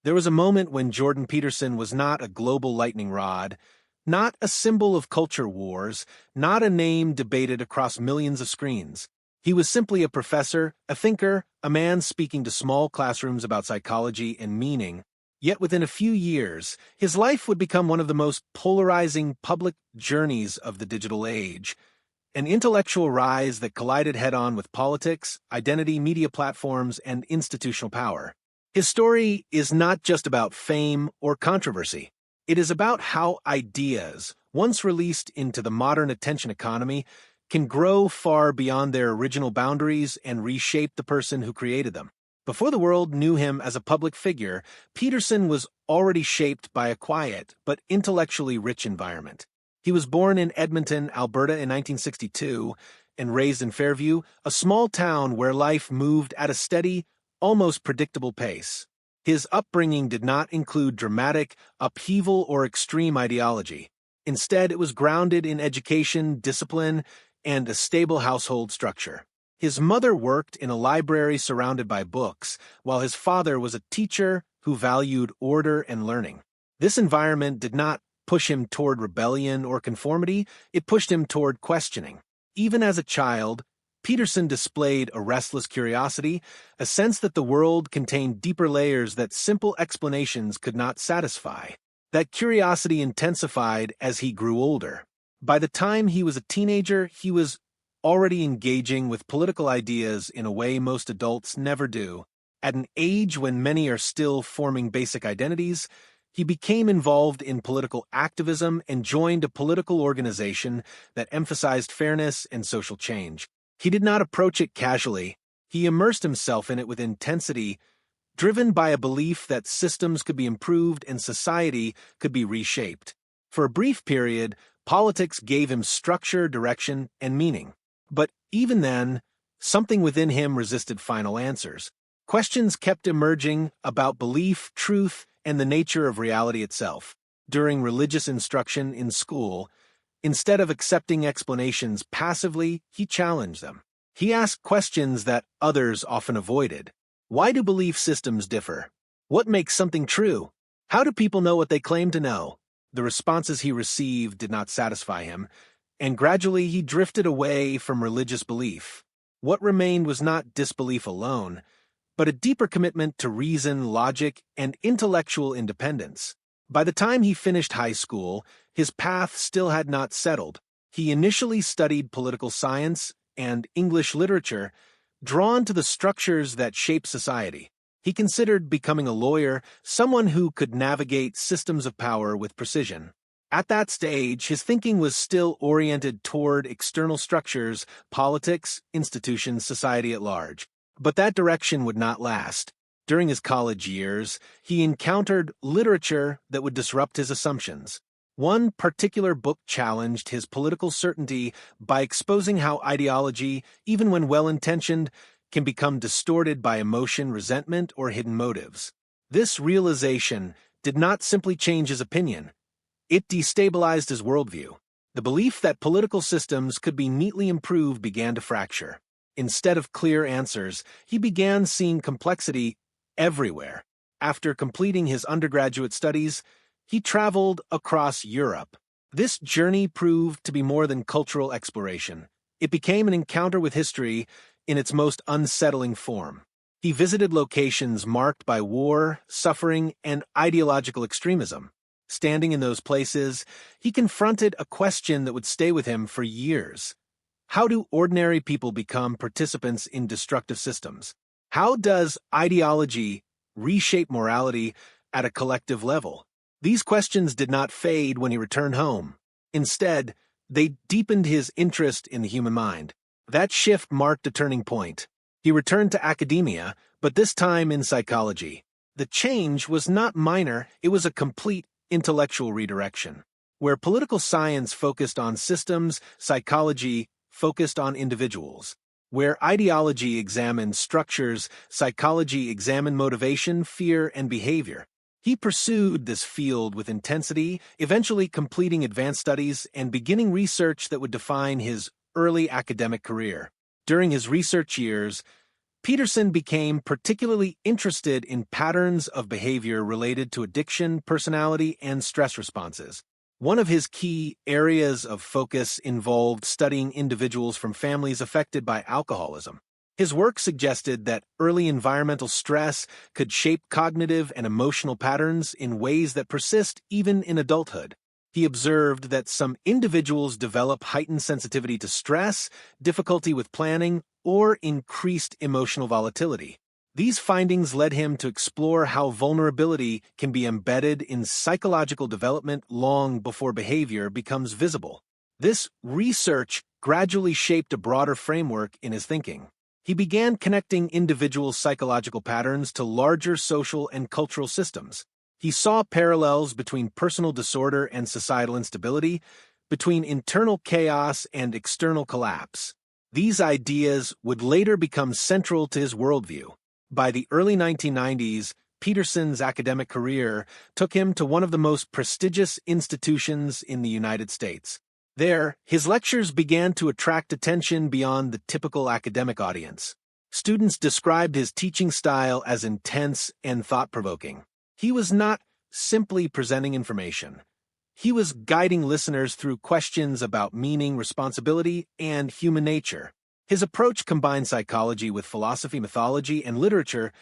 There was a moment when Jordan Peterson was not a global lightning rod, not a symbol of culture wars, not a name debated across millions of screens. He was simply a professor, a thinker, a man speaking to small classrooms about psychology and meaning. Yet within a few years, his life would become one of the most polarizing public journeys of the digital age. An intellectual rise that collided head-on with politics, identity, media platforms, and institutional power. His story is not just about fame or controversy. It is about how ideas, once released into the modern attention economy, can grow far beyond their original boundaries and reshape the person who created them. Before the world knew him as a public figure, Peterson was already shaped by a quiet but intellectually rich environment. He was born in Edmonton, Alberta in 1962 and raised in Fairview, a small town where life moved at a steady, almost predictable pace. His upbringing did not include dramatic upheaval or extreme ideology. Instead, it was grounded in education, discipline, and a stable household structure. His mother worked in a library surrounded by books, while his father was a teacher who valued order and learning. This environment did not push him toward rebellion or conformity, it pushed him toward questioning. Even as a child, Peterson displayed a restless curiosity, a sense that the world contained deeper layers that simple explanations could not satisfy. That curiosity intensified as he grew older. By the time he was a teenager, he was already engaging with political ideas in a way most adults never do. At an age when many are still forming basic identities, he became involved in political activism and joined a political organization that emphasized fairness and social change. He did not approach it casually. He immersed himself in it with intensity, driven by a belief that systems could be improved and society could be reshaped. For a brief period, politics gave him structure, direction, and meaning. But even then, something within him resisted final answers. Questions kept emerging about belief, truth, and the nature of reality itself. During religious instruction in school, instead of accepting explanations passively, he challenged them. He asked questions that others often avoided. Why do belief systems differ? What makes something true? How do people know what they claim to know? The responses he received did not satisfy him, and gradually he drifted away from religious belief. What remained was not disbelief alone, but a deeper commitment to reason, logic, and intellectual independence. By the time he finished high school, his path still had not settled. He initially studied political science and English literature, drawn to the structures that shape society. He considered becoming a lawyer, someone who could navigate systems of power with precision. At that stage, his thinking was still oriented toward external structures, politics, institutions, society at large. But that direction would not last. During his college years, he encountered literature that would disrupt his assumptions. One particular book challenged his political certainty by exposing how ideology, even when well-intentioned, can become distorted by emotion, resentment, or hidden motives. This realization did not simply change his opinion. It destabilized his worldview. The belief that political systems could be neatly improved began to fracture. Instead of clear answers, he began seeing complexity everywhere. After completing his undergraduate studies, he traveled across Europe. This journey proved to be more than cultural exploration. It became an encounter with history in its most unsettling form. He visited locations marked by war, suffering, and ideological extremism. Standing in those places, he confronted a question that would stay with him for years. How do ordinary people become participants in destructive systems? How does ideology reshape morality at a collective level? These questions did not fade when he returned home. Instead, they deepened his interest in the human mind. That shift marked a turning point. He returned to academia, but this time in psychology. The change was not minor, it was a complete intellectual redirection. Where political science focused on systems, psychology focused on individuals. Where ideology examined structures, psychology examined motivation, fear, and behavior. He pursued this field with intensity, eventually completing advanced studies and beginning research that would define his early academic career. During his research years, Peterson became particularly interested in patterns of behavior related to addiction, personality, and stress responses. One of his key areas of focus involved studying individuals from families affected by alcoholism. His work suggested that early environmental stress could shape cognitive and emotional patterns in ways that persist even in adulthood. He observed that some individuals develop heightened sensitivity to stress, difficulty with planning, or increased emotional volatility. These findings led him to explore how vulnerability can be embedded in psychological development long before behavior becomes visible. This research gradually shaped a broader framework in his thinking. He began connecting individual psychological patterns to larger social and cultural systems. He saw parallels between personal disorder and societal instability, between internal chaos and external collapse. These ideas would later become central to his worldview. By the early 1990s, Peterson's academic career took him to one of the most prestigious institutions in the United States. There, his lectures began to attract attention beyond the typical academic audience. Students described his teaching style as intense and thought-provoking. He was not simply presenting information. He was guiding listeners through questions about meaning, responsibility, and human nature. His approach combined psychology with philosophy, mythology, and literature,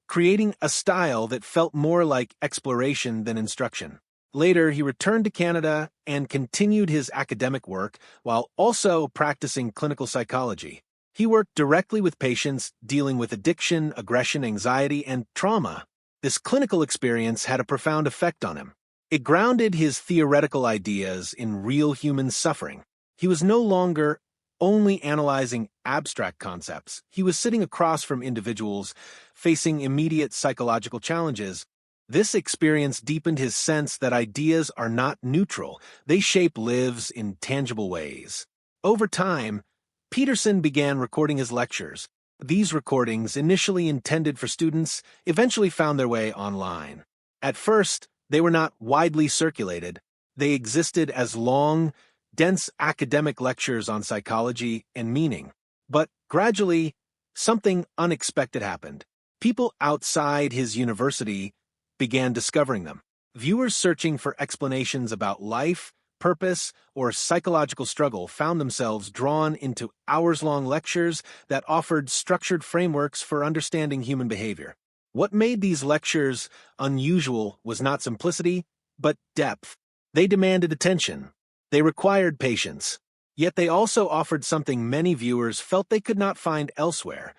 creating a style that felt more like exploration than instruction. Later, he returned to Canada and continued his academic work while also practicing clinical psychology. He worked directly with patients dealing with addiction, aggression, anxiety, and trauma. This clinical experience had a profound effect on him. It grounded his theoretical ideas in real human suffering. He was no longer only analyzing abstract concepts. He was sitting across from individuals facing immediate psychological challenges. This experience deepened his sense that ideas are not neutral. They shape lives in tangible ways. Over time, Peterson began recording his lectures. These recordings, initially intended for students, eventually found their way online. At first, they were not widely circulated. They existed as long, dense academic lectures on psychology and meaning. But gradually, something unexpected happened. People outside his university began discovering them. Viewers searching for explanations about life, purpose, or psychological struggle found themselves drawn into hours-long lectures that offered structured frameworks for understanding human behavior. What made these lectures unusual was not simplicity, but depth. They demanded attention. They required patience. Yet they also offered something many viewers felt they could not find elsewhere: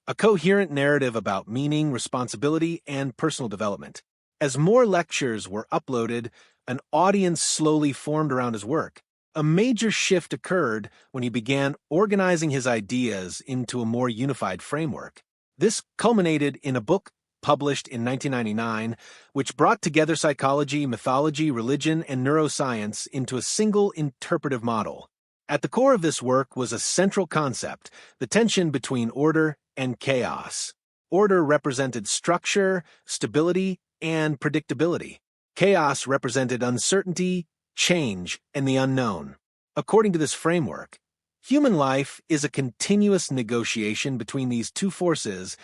a coherent narrative about meaning, responsibility, and personal development. As more lectures were uploaded, an audience slowly formed around his work. A major shift occurred when he began organizing his ideas into a more unified framework. This culminated in a book published in 1999, which brought together psychology, mythology, religion, and neuroscience into a single interpretive model. At the core of this work was a central concept: the tension between order and chaos. Order represented structure, stability, and predictability. Chaos represented uncertainty, change, and the unknown. According to this framework, human life is a continuous negotiation between these two forces,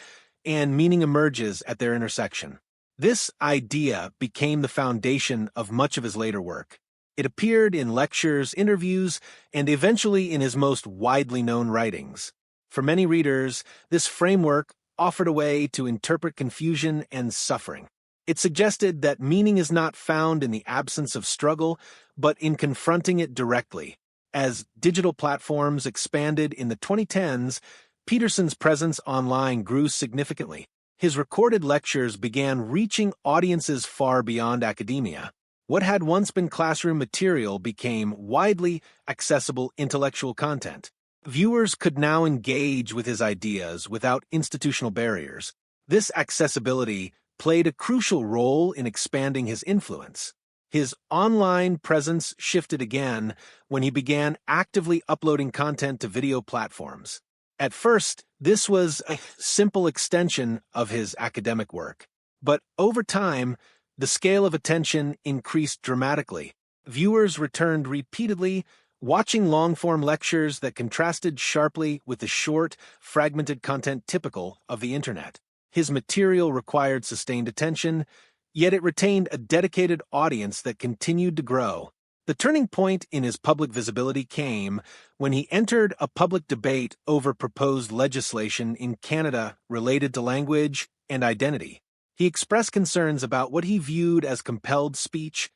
and meaning emerges at their intersection. This idea became the foundation of much of his later work. It appeared in lectures, interviews, and eventually in his most widely known writings. For many readers, this framework offered a way to interpret confusion and suffering. It suggested that meaning is not found in the absence of struggle, but in confronting it directly. As digital platforms expanded in the 2010s, Peterson's presence online grew significantly. His recorded lectures began reaching audiences far beyond academia. What had once been classroom material became widely accessible intellectual content. Viewers could now engage with his ideas without institutional barriers. This accessibility played a crucial role in expanding his influence. His online presence shifted again when he began actively uploading content to video platforms. At first, this was a simple extension of his academic work. But over time, the scale of attention increased dramatically. Viewers returned repeatedly, watching long-form lectures that contrasted sharply with the short, fragmented content typical of the internet. His material required sustained attention, yet it retained a dedicated audience that continued to grow. The turning point in his public visibility came when he entered a public debate over proposed legislation in Canada related to language and identity. He expressed concerns about what he viewed as compelled speech,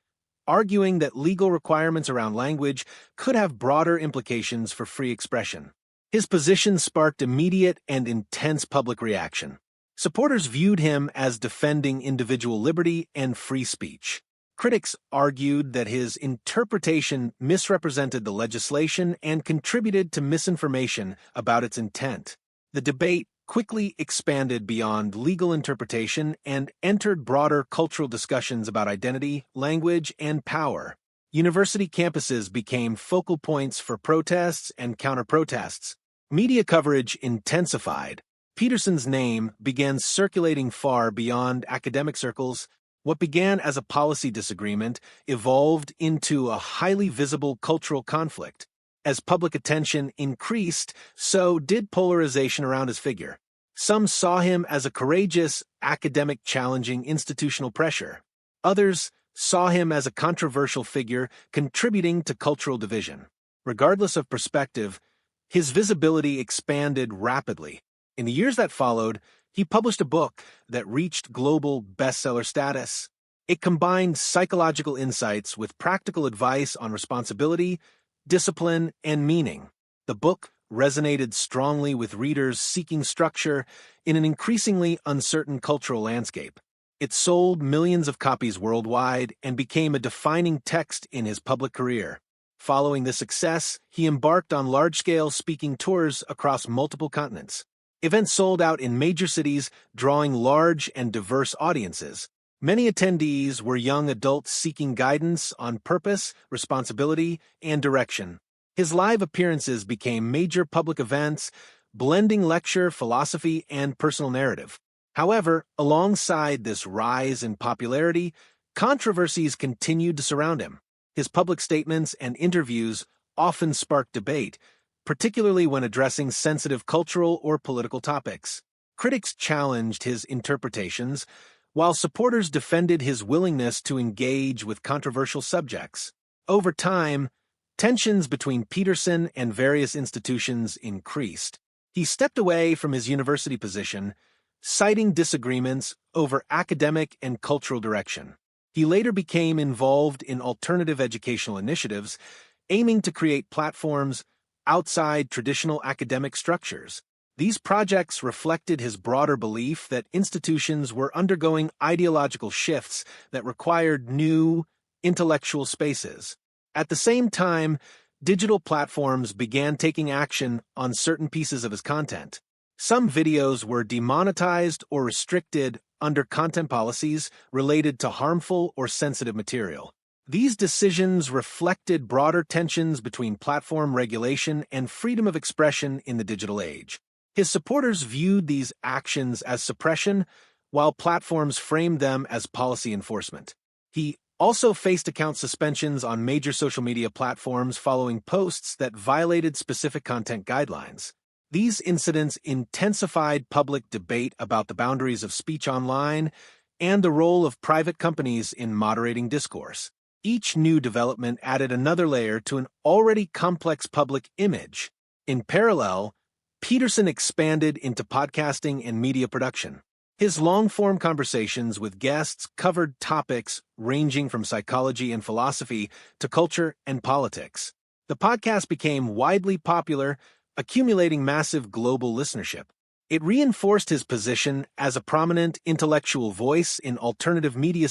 arguing that legal requirements around language could have broader implications for free expression. His position sparked immediate and intense public reaction. Supporters viewed him as defending individual liberty and free speech. Critics argued that his interpretation misrepresented the legislation and contributed to misinformation about its intent. The debate quickly expanded beyond legal interpretation and entered broader cultural discussions about identity, language, and power. University campuses became focal points for protests and counter-protests. Media coverage intensified. Peterson's name began circulating far beyond academic circles. What began as a policy disagreement evolved into a highly visible cultural conflict. As public attention increased, so did polarization around his figure. Some saw him as a courageous academic challenging institutional pressure. Others saw him as a controversial figure contributing to cultural division. Regardless of perspective, his visibility expanded rapidly. In the years that followed, he published a book that reached global bestseller status. It combined psychological insights with practical advice on responsibility, discipline, and meaning. The book resonated strongly with readers seeking structure in an increasingly uncertain cultural landscape. It sold millions of copies worldwide and became a defining text in his public career. Following this success, he embarked on large-scale speaking tours across multiple continents. Events sold out in major cities, drawing large and diverse audiences. Many attendees were young adults seeking guidance on purpose, responsibility, and direction. His live appearances became major public events, blending lecture, philosophy, and personal narrative. However, alongside this rise in popularity, controversies continued to surround him. His public statements and interviews often sparked debate, particularly when addressing sensitive cultural or political topics. Critics challenged his interpretations, while supporters defended his willingness to engage with controversial subjects. Over time, tensions between Peterson and various institutions increased. He stepped away from his university position, citing disagreements over academic and cultural direction. He later became involved in alternative educational initiatives, aiming to create platforms outside traditional academic structures. These projects reflected his broader belief that institutions were undergoing ideological shifts that required new, intellectual spaces. At the same time, digital platforms began taking action on certain pieces of his content. Some videos were demonetized or restricted under content policies related to harmful or sensitive material. These decisions reflected broader tensions between platform regulation and freedom of expression in the digital age. His supporters viewed these actions as suppression, while platforms framed them as policy enforcement. He also faced account suspensions on major social media platforms following posts that violated specific content guidelines. These incidents intensified public debate about the boundaries of speech online and the role of private companies in moderating discourse. Each new development added another layer to an already complex public image. In parallel, Peterson expanded into podcasting and media production. His long-form conversations with guests covered topics ranging from psychology and philosophy to culture and politics. The podcast became widely popular, accumulating massive global listenership. It reinforced his position as a prominent intellectual voice in alternative media